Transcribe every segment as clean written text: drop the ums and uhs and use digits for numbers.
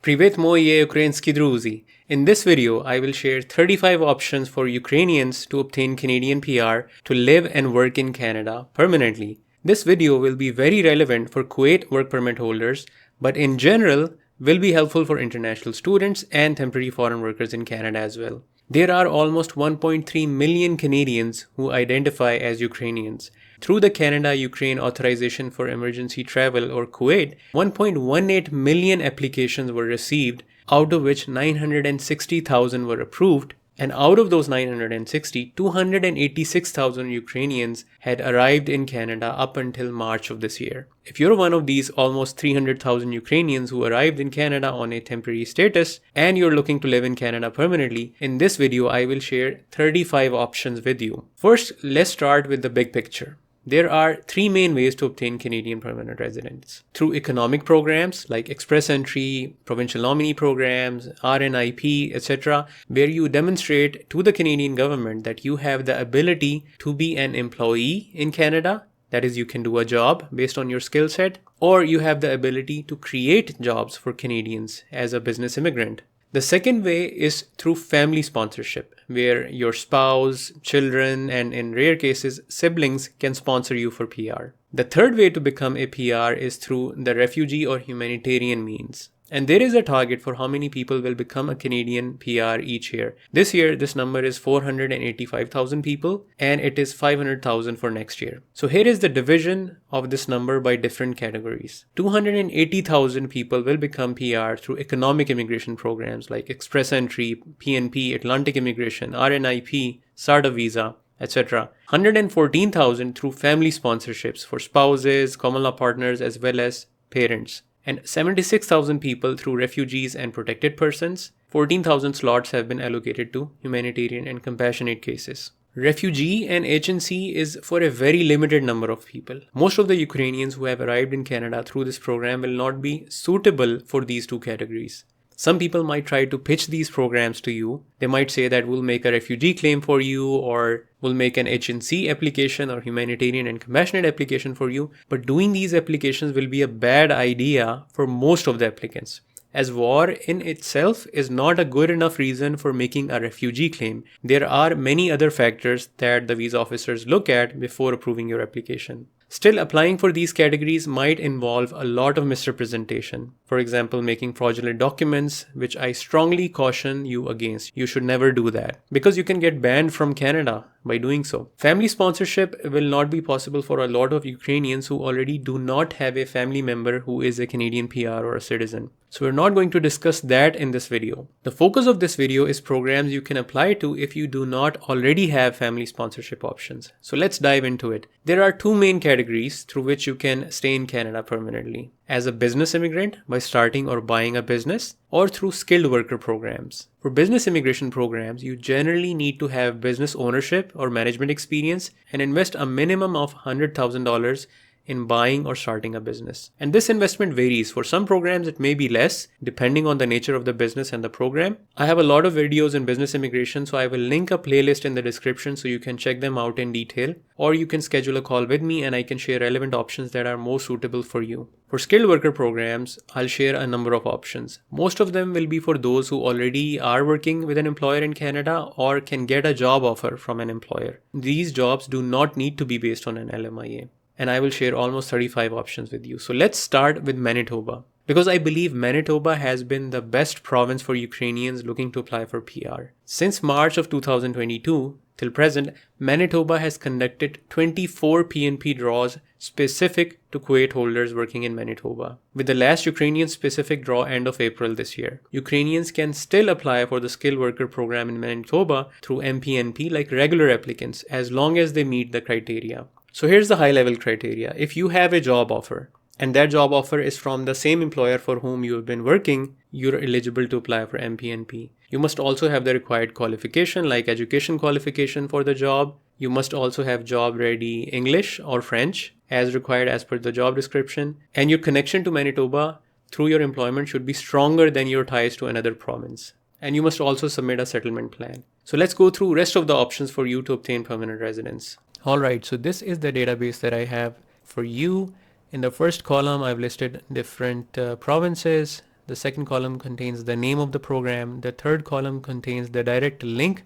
Привет, moje ukrainski druzi. In this video, I will share 35 options for Ukrainians to obtain Canadian PR to live and work in Canada permanently. This video will be very relevant for CUAET work permit holders, but in general, will be helpful for international students and temporary foreign workers in Canada as well. There are almost 1.3 million Canadians who identify as Ukrainians. Through the Canada-Ukraine Authorization for Emergency Travel or CUAET, 1.18 million applications were received, out of which 960,000 were approved, and out of those 960, 286,000 Ukrainians had arrived in Canada up until March of this year. If you're one of these almost 300,000 Ukrainians who arrived in Canada on a temporary status and you're looking to live in Canada permanently, in this video I will share 35 options with you. First, let's start with the big picture. There are three main ways to obtain Canadian permanent residence. Through economic programs like Express Entry, provincial nominee programs, RNIP, etc., where you demonstrate to the Canadian government that you have the ability to be an employee in Canada, that is, you can do a job based on your skill set, or you have the ability to create jobs for Canadians as a business immigrant. The second way is through family sponsorship, where your spouse, children, and in rare cases, siblings can sponsor you for PR. The third way to become a PR is through the refugee or humanitarian means. And there is a target for how many people will become a Canadian PR each year. This year, this number is 485,000 people, and it is 500,000 for next year. So here is the division of this number by different categories. 280,000 people will become PR through economic immigration programs like Express Entry, PNP, Atlantic Immigration, RNIP, SARDA Visa, etc. 114,000 through family sponsorships for spouses, common law partners, as well as parents. And 76,000 people through refugees and protected persons. 14,000 slots have been allocated to humanitarian and compassionate cases. Refugee and HNC is for a very limited number of people. Most of the Ukrainians who have arrived in Canada through this program will not be suitable for these two categories. Some people might try to pitch these programs to you. They might say that we'll make a refugee claim for you, or we'll make an HNC application or humanitarian and compassionate application for you. But doing these applications will be a bad idea for most of the applicants, as war in itself is not a good enough reason for making a refugee claim. There are many other factors that the visa officers look at before approving your application. Still, applying for these categories might involve a lot of misrepresentation. For example, making fraudulent documents, which I strongly caution you against. You should never do that, because you can get banned from Canada by doing so. Family sponsorship will not be possible for a lot of Ukrainians who already do not have a family member who is a Canadian PR or a citizen. So we're not going to discuss that in this video. The focus of this video is programs you can apply to if you do not already have family sponsorship options. So let's dive into it. There are two main categories through which you can stay in Canada permanently. As a business immigrant by starting or buying a business, or through skilled worker programs. For business immigration programs, you generally need to have business ownership or management experience and invest a minimum of $100,000 in buying or starting a business. And this investment varies. For some programs, it may be less, depending on the nature of the business and the program. I have a lot of videos in business immigration, so I will link a playlist in the description so you can check them out in detail. Or you can schedule a call with me and I can share relevant options that are more suitable for you. For skilled worker programs, I'll share a number of options. Most of them will be for those who already are working with an employer in Canada or can get a job offer from an employer. These jobs do not need to be based on an LMIA. And I will share almost 35 options with you. So let's start with Manitoba, because I believe Manitoba has been the best province for Ukrainians looking to apply for PR. Since March of 2022 till present, Manitoba has conducted 24 PNP draws specific to CUAET holders working in Manitoba, with the last Ukrainian specific draw end of April this year. Ukrainians can still apply for the skilled worker program in Manitoba through MPNP like regular applicants, as long as they meet the criteria. So here's the high-level criteria. If you have a job offer, and that job offer is from the same employer for whom you have been working, you're eligible to apply for MPNP. You must also have the required qualification, like education qualification for the job. You must also have job-ready English or French, as required as per the job description. And your connection to Manitoba through your employment should be stronger than your ties to another province. And you must also submit a settlement plan. So let's go through rest of the options for you to obtain permanent residence. Alright, so this is the database that I have for you. In the first column, I've listed different provinces. The second column contains the name of the program. The third column contains the direct link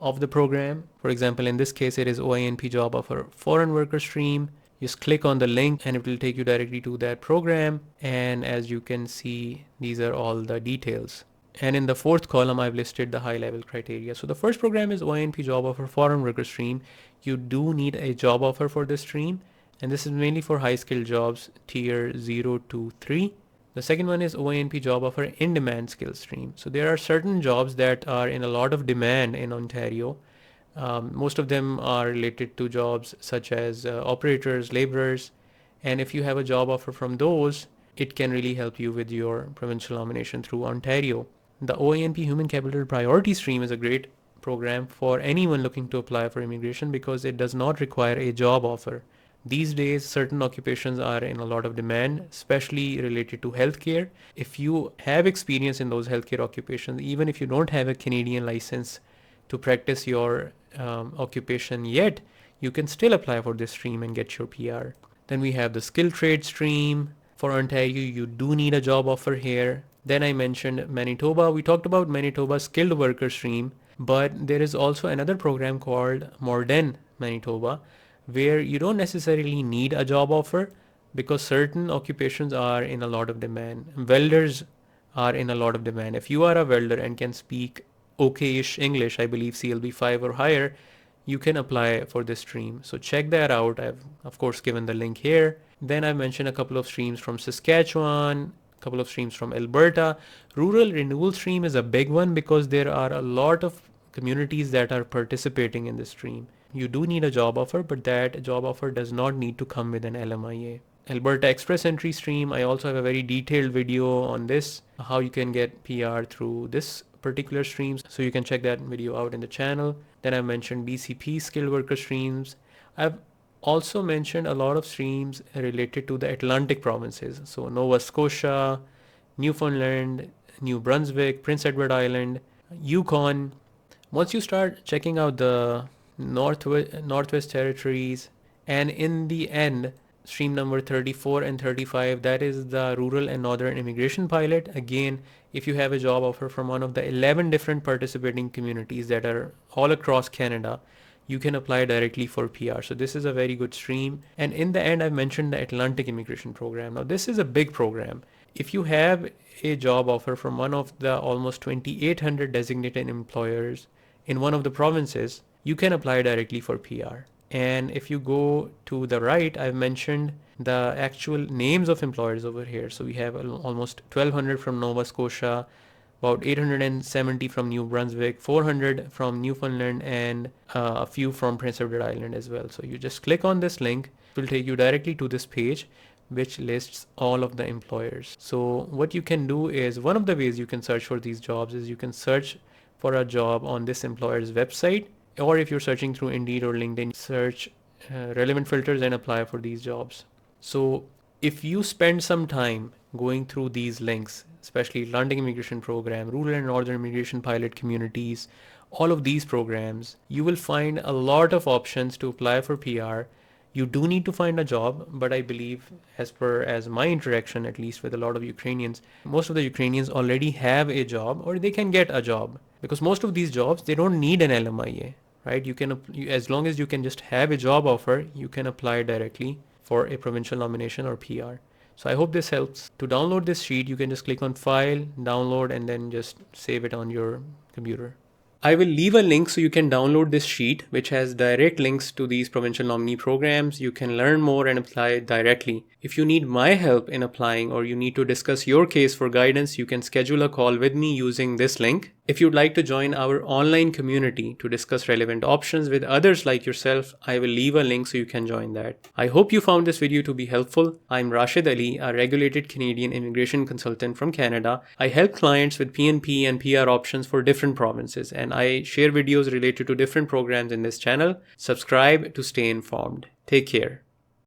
of the program. For example, in this case, it is OINP job offer foreign worker stream. Just click on the link and it will take you directly to that program. And as you can see, these are all the details. And in the fourth column, I've listed the high level criteria. So the first program is OINP job offer foreign worker stream. You do need a job offer for this stream. And this is mainly for high skilled jobs, tier 0 to 3. The second one is OINP job offer in demand skill stream. So there are certain jobs that are in a lot of demand in Ontario. Most of them are related to jobs such as operators, laborers. And if you have a job offer from those, it can really help you with your provincial nomination through Ontario. The OINP Human Capital Priority Stream is a great program for anyone looking to apply for immigration because it does not require a job offer. These days, certain occupations are in a lot of demand, especially related to healthcare. If you have experience in those healthcare occupations, even if you don't have a Canadian license to practice your occupation yet, you can still apply for this stream and get your PR. Then we have the skill trade stream. For Ontario, you do need a job offer here. Then I mentioned Manitoba. We talked about Manitoba skilled worker stream, but there is also another program called Modern Manitoba, where you don't necessarily need a job offer because certain occupations are in a lot of demand. Welders are in a lot of demand. If you are a welder and can speak okay-ish English, I believe CLB 5 or higher, you can apply for this stream. So check that out. I've of course given the link here. Then I mentioned a couple of streams from Saskatchewan, a couple of streams from Alberta. Rural renewal stream is a big one because there are a lot of communities that are participating in this stream. You do need a job offer, but that job offer does not need to come with an LMIA. Alberta Express Entry Stream, I also have a very detailed video on this, how you can get PR through this particular streams, so you can check that video out in the channel. Then I mentioned BCP skilled worker streams. I've also mentioned a lot of streams related to the Atlantic provinces, so Nova Scotia, Newfoundland, New Brunswick, Prince Edward Island, Yukon. Once you start checking out the Northwest Territories, and in the end, stream number 34 and 35, that is the rural and northern immigration pilot. Again, if you have a job offer from one of the 11 different participating communities that are all across Canada, you can apply directly for PR. So this is a very good stream. And in the end, I mentioned the Atlantic Immigration Program. Now this is a big program. If you have a job offer from one of the almost 2,800 designated employers in one of the provinces, you can apply directly for PR. And if you go to the right, I've mentioned the actual names of employers over here. So we have almost 1,200 from Nova Scotia, about 870 from New Brunswick, 400 from Newfoundland, and a few from Prince Edward Island as well. So you just click on this link, it will take you directly to this page which lists all of the employers. So what you can do is, one of the ways you can search for these jobs is you can search for a job on this employer's website, or if you're searching through Indeed or LinkedIn, search relevant filters and apply for these jobs. So if you spend some time going through these links, especially Atlantic Immigration Program, Rural and Northern Immigration Pilot Communities, all of these programs, you will find a lot of options to apply for PR. You do need to find a job, but I believe, as my interaction, at least with a lot of Ukrainians, most of the Ukrainians already have a job or they can get a job, because most of these jobs, they don't need an LMIA, right? As long as you can just have a job offer, you can apply directly for a provincial nomination or PR. So I hope this helps. To download this sheet, you can just click on File, Download, and then just save it on your computer. I will leave a link so you can download this sheet, which has direct links to these provincial nominee programs. You can learn more and apply directly. If you need my help in applying, or you need to discuss your case for guidance, you can schedule a call with me using this link. If you'd like to join our online community to discuss relevant options with others like yourself, I will leave a link so you can join that. I hope you found this video to be helpful. I'm Rashid Ali, a regulated Canadian immigration consultant from Canada. I help clients with PNP and PR options for different provinces, and I share videos related to different programs in this channel. Subscribe to stay informed. Take care.